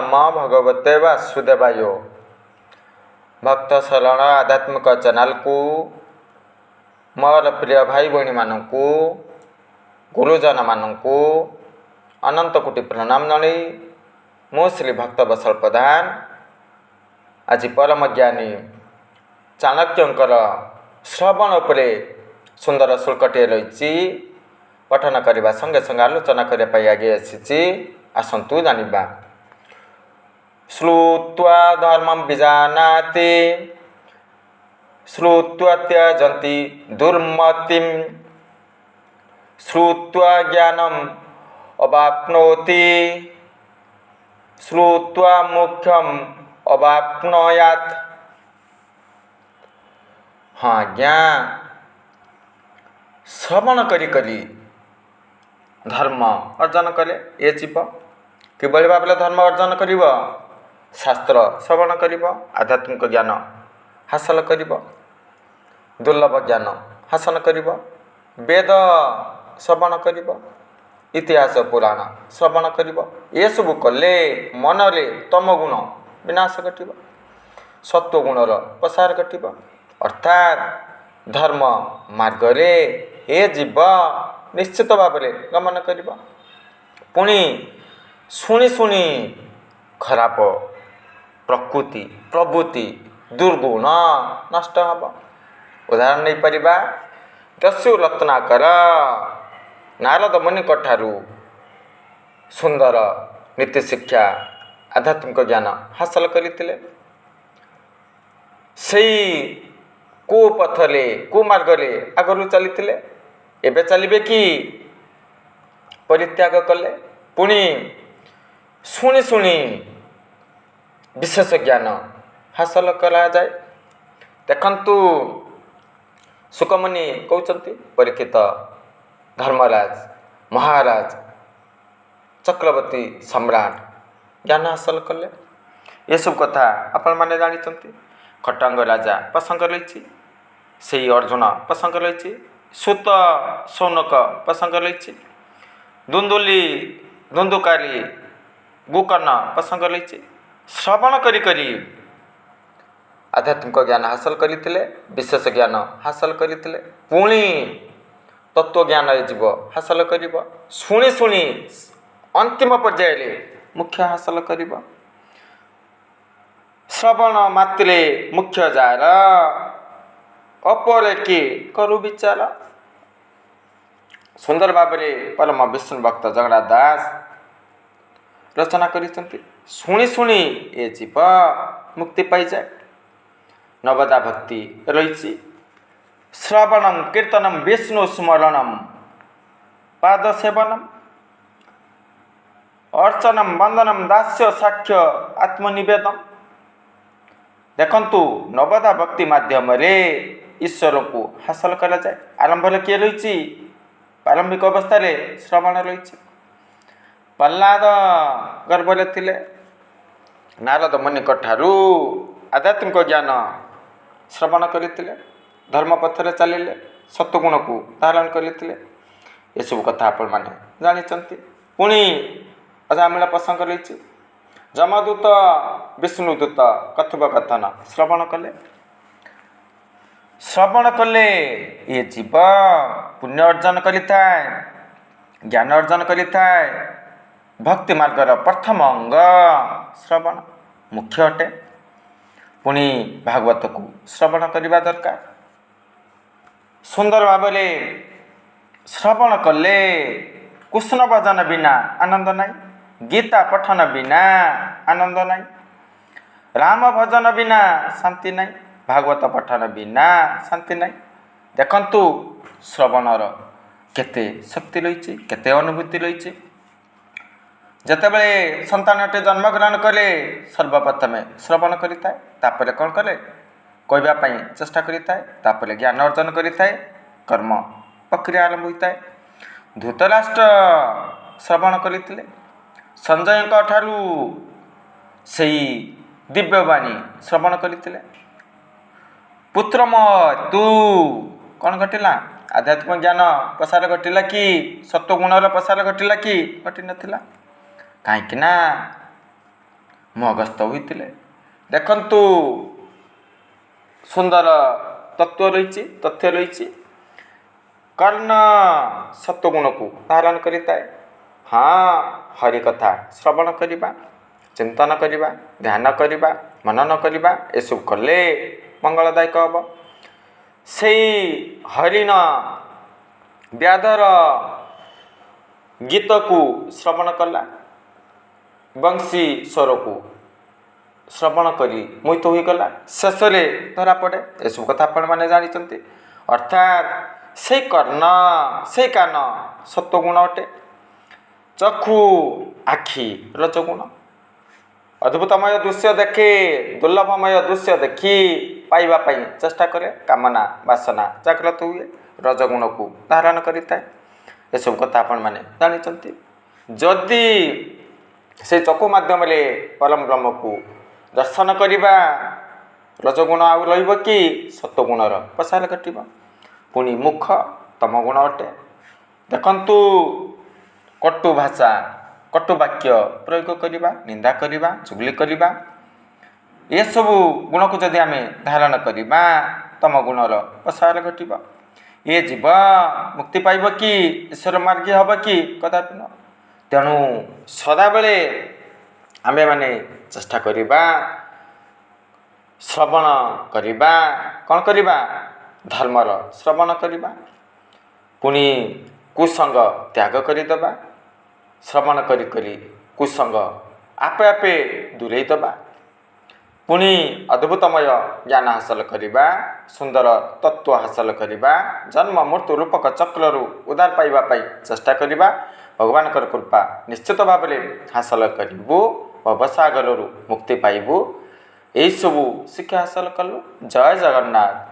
नम भगवते वासुदेवाय। भक्त शरण आध्यात्मिक चैनल को मोर प्रिय भाई भौणी मानू गुरुजन मानू अनंत कोटि प्रणाम जणई मु श्री भक्त बसल प्रधान आज परम ज्ञानी चाणक्यंकर श्रवण उपरे सुंदर शुल्कटे रही पठन करने संगे संगे आलोचना करने आगे आसी आसतु जानिबा। श्रुत्वा धर्मं विजानाति श्रुत्वा त्यजन्ति दुर्मतिं श्रुत्वा ज्ञानम् अवाप्नोति श्रुत्वा मोक्षम् अवाप्नोयात्। हाँ ज्ञान श्रवण करी धर्म अर्जन कले ये जीव किभली भाव धर्म अर्जन करिब शास्त्र श्रवण करिब आध्यात्मिक ज्ञान हासिल करिब दुर्लभ ज्ञान हासिल करिब वेद श्रवण करिब इतिहास पुराण श्रवण करिब ये सब कले मनरे तम गुण विनाश घटिब सत्व गुणर प्रसार घटिब अर्थात धर्म मार्गरे हे जीव निश्चित भाव गमन करिब। पुणी शुणी शुणी खराब प्रकृति प्रवृत्ति दुर्गुण नष्ट हम। उदाहरण नहीं परिबा दस्यु रत्नाकर नारद मुनि ठारू सुंदर नीति शिक्षा आध्यात्मिक ज्ञान हासिल करते को पथले को मार्गले आगरू चली एबे चलिबे कि परित्याग कले। पुणी शुणी शुणी विशेष ज्ञान हासिल करा जाए। देखंतु सुकमुनि कहते परीक्षित धर्मराज महाराज चक्रवर्ती सम्राट ज्ञान हासिल कले। ये सब कथा आपण माने जानिछंती। खटांग राजा प्रसंग रही से अर्जुन प्रसंग रही सुत सौनक प्रसंग रही दुंदुली दुंदुकारी गोकर्ण प्रसंग रही श्रवण करी आध्यात्मिक ज्ञान हासिल करते विशेष ज्ञान हासिल करते पुणी तत्व ज्ञान जीव हासिल कर शुणी शुणी अंतिम पर्याय मुख्य हासिल कर श्रवण मात्रे मुख्य जार अपरे के करु विचार। सुंदर भाव परम विष्णु भक्त जगन्नाथ दास रचना करिसंती। शुणी शुणी ए जीव मुक्ति पाई जाए। नवदा भक्ति रही श्रवणम कीर्तनम विष्णु स्मरणम पाद सेवनम अर्चनम वंदनम दास्य साक्ष्य आत्मनिवेदन। देखंतु नवदा भक्ति माध्यम ईश्वर को हासिल करा जाए। आरंभ किए रही प्रारंभिक अवस्था श्रवण रही प्रहलाद गर्भले थिले नारद मुनि ठारू आध्यात्मिक ज्ञान श्रवण करते धर्म पथरे चलिले सत्वगुण को धारण करते ये सब कथा आपण माने जानिछंती। पुणी अजामिला प्रसंग रही जमदूत विष्णुदूत कथोपकथन श्रवण कले ये जीव पुण्य अर्जन करिथाय ज्ञान अर्जन करिथाय। भक्ति मार्गर प्रथम अंग श्रवण मुख्य अटे। पुणी भागवत को श्रवण करने दरकार। सुंदर भाव श्रवण कले कृष्ण भजन बिना आनंद नहीं गीता पठन बिना आनंद नहीं राम भजन बिना शांति नहीं भागवत पठन बिना शांति नहीं। देखंतु श्रवणर केते शक्ति रही केते अनुभूति रही। जतेबेले संतानटे जन्म ग्रहण कले सर्वप्रथम श्रवण करिथाय तापरे कौन कले कहवाई चेष्टा करिथाय तापरे ज्ञान अर्जन करिथाय कर्म प्रक्रिया आरंभ होता है। धृतराष्ट्र श्रवण करते संजय ठारू से दिव्यवाणी श्रवण करते पुत्र तू कौन घटला आध्यात्मिक ज्ञान प्रसार घटला कि सत्वगुणर प्रसार घटला कि घटी नाला कहीं ମୋହଗ୍ରସ୍ତ ହୋଇଥିଲେ। ଦେଖନ୍ତୁ ସୁନ୍ଦର ତଥ୍ୟ ରହିଛି। କର୍ଣ୍ଣ ସତ୍ୱଗୁଣକୁ ଧାରଣ କରିଥାଏ। ହଁ, ହରିକଥା ଶ୍ରବଣ କରିବା, ଚିନ୍ତନ କରିବା, ଧ୍ୟାନ କରିବା, ମନନ କରିବା, ଏସବୁ କଲେ ମଙ୍ଗଳଦାୟକ ହେବ। ସେଇ ହରିଣ ବ୍ୟାଧର ଗୀତକୁ ଶ୍ରବଣ କଲା, ବଂଶୀ ସ୍ୱରକୁ ଶ୍ରବଣ କରି ମୋହିତ ହୋଇଗଲା, ଶେଷରେ ଧରାପଡ଼େ। ଏସବୁ କଥା ଆପଣମାନେ ଜାଣିଛନ୍ତି। ଅର୍ଥାତ୍ ସେଇ କର୍ଣ୍ଣ, ସେଇ କାନ ସତ୍ୱଗୁଣ ଅଟେ, ଚକ୍ଷୁ ଆଖି ରଜଗୁଣ। ଅଦ୍ଭୁତମୟ ଦୃଶ୍ୟ ଦେଖେ, ଦୁର୍ଲଭମୟ ଦୃଶ୍ୟ ଦେଖି ପାଇବା ପାଇଁ ଚେଷ୍ଟା କରେ, କାମନା ବାସନା ଜାଗ୍ରତ ହୁଏ, ରଜଗୁଣକୁ ଧାରଣ କରିଥାଏ। ଏସବୁ କଥା ଆପଣମାନେ ଜାଣିଛନ୍ତି। ଯଦି ସେ ଚକ୍ଷୁ ମାଧ୍ୟମରେ ପରମ ବ୍ରହ୍ମକୁ ଦର୍ଶନ କରିବା, ରଜଗୁଣ ଆଉ ରହିବ କି? ସତ୍ୱଗୁଣର ପ୍ରସାର ଘଟିବ। ପୁଣି ମୁଖ ତମଗୁଣ ଅଟେ। ଦେଖନ୍ତୁ, କଟୁ ଭାଷା, କଟୁ ବାକ୍ୟ ପ୍ରୟୋଗ କରିବା, ନିନ୍ଦା କରିବା, ଚୁଗଲି କରିବା, ଏସବୁ ଗୁଣକୁ ଯଦି ଆମେ ଧାରଣ କରିବା, ତମ ଗୁଣର ପ୍ରସାର ଘଟିବ। ଏ ଜୀବ ମୁକ୍ତି ପାଇବ କି? ଈଶ୍ୱର ମାର୍ଗୀ ହେବ କି? କଦାପି ନୁହେଁ। ତେଣୁ ସଦାବେଳେ ଆମେମାନେ ଚେଷ୍ଟା କରିବା, ଶ୍ରବଣ କରିବା। କ'ଣ କରିବା? ଧର୍ମର ଶ୍ରବଣ କରିବା। ପୁଣି କୁସଙ୍ଗ ତ୍ୟାଗ କରିଦେବା। ଶ୍ରବଣ କରି କରି କୁସଙ୍ଗ ଆପେ ଆପେ ଦୂରେଇ ଦେବା। ପୁଣି ଅଦ୍ଭୁତମୟ ଜ୍ଞାନ ହାସଲ କରିବା, ସୁନ୍ଦର ତତ୍ତ୍ୱ ହାସଲ କରିବା, ଜନ୍ମ ମୃତ୍ୟୁ ରୂପକ ଚକ୍ରରୁ ଉଦ୍ଧାର ପାଇବା ପାଇଁ ଚେଷ୍ଟା କରିବା। ଭଗବାନଙ୍କର କୃପା ନିଶ୍ଚିତ ଭାବରେ ହାସଲ କରିବୁ, ଭବସାଗରରୁ ମୁକ୍ତି ପାଇବୁ। ଏହିସବୁ ଶିକ୍ଷା ହାସଲ କଲୁ। ଜୟ ଜଗନ୍ନାଥ।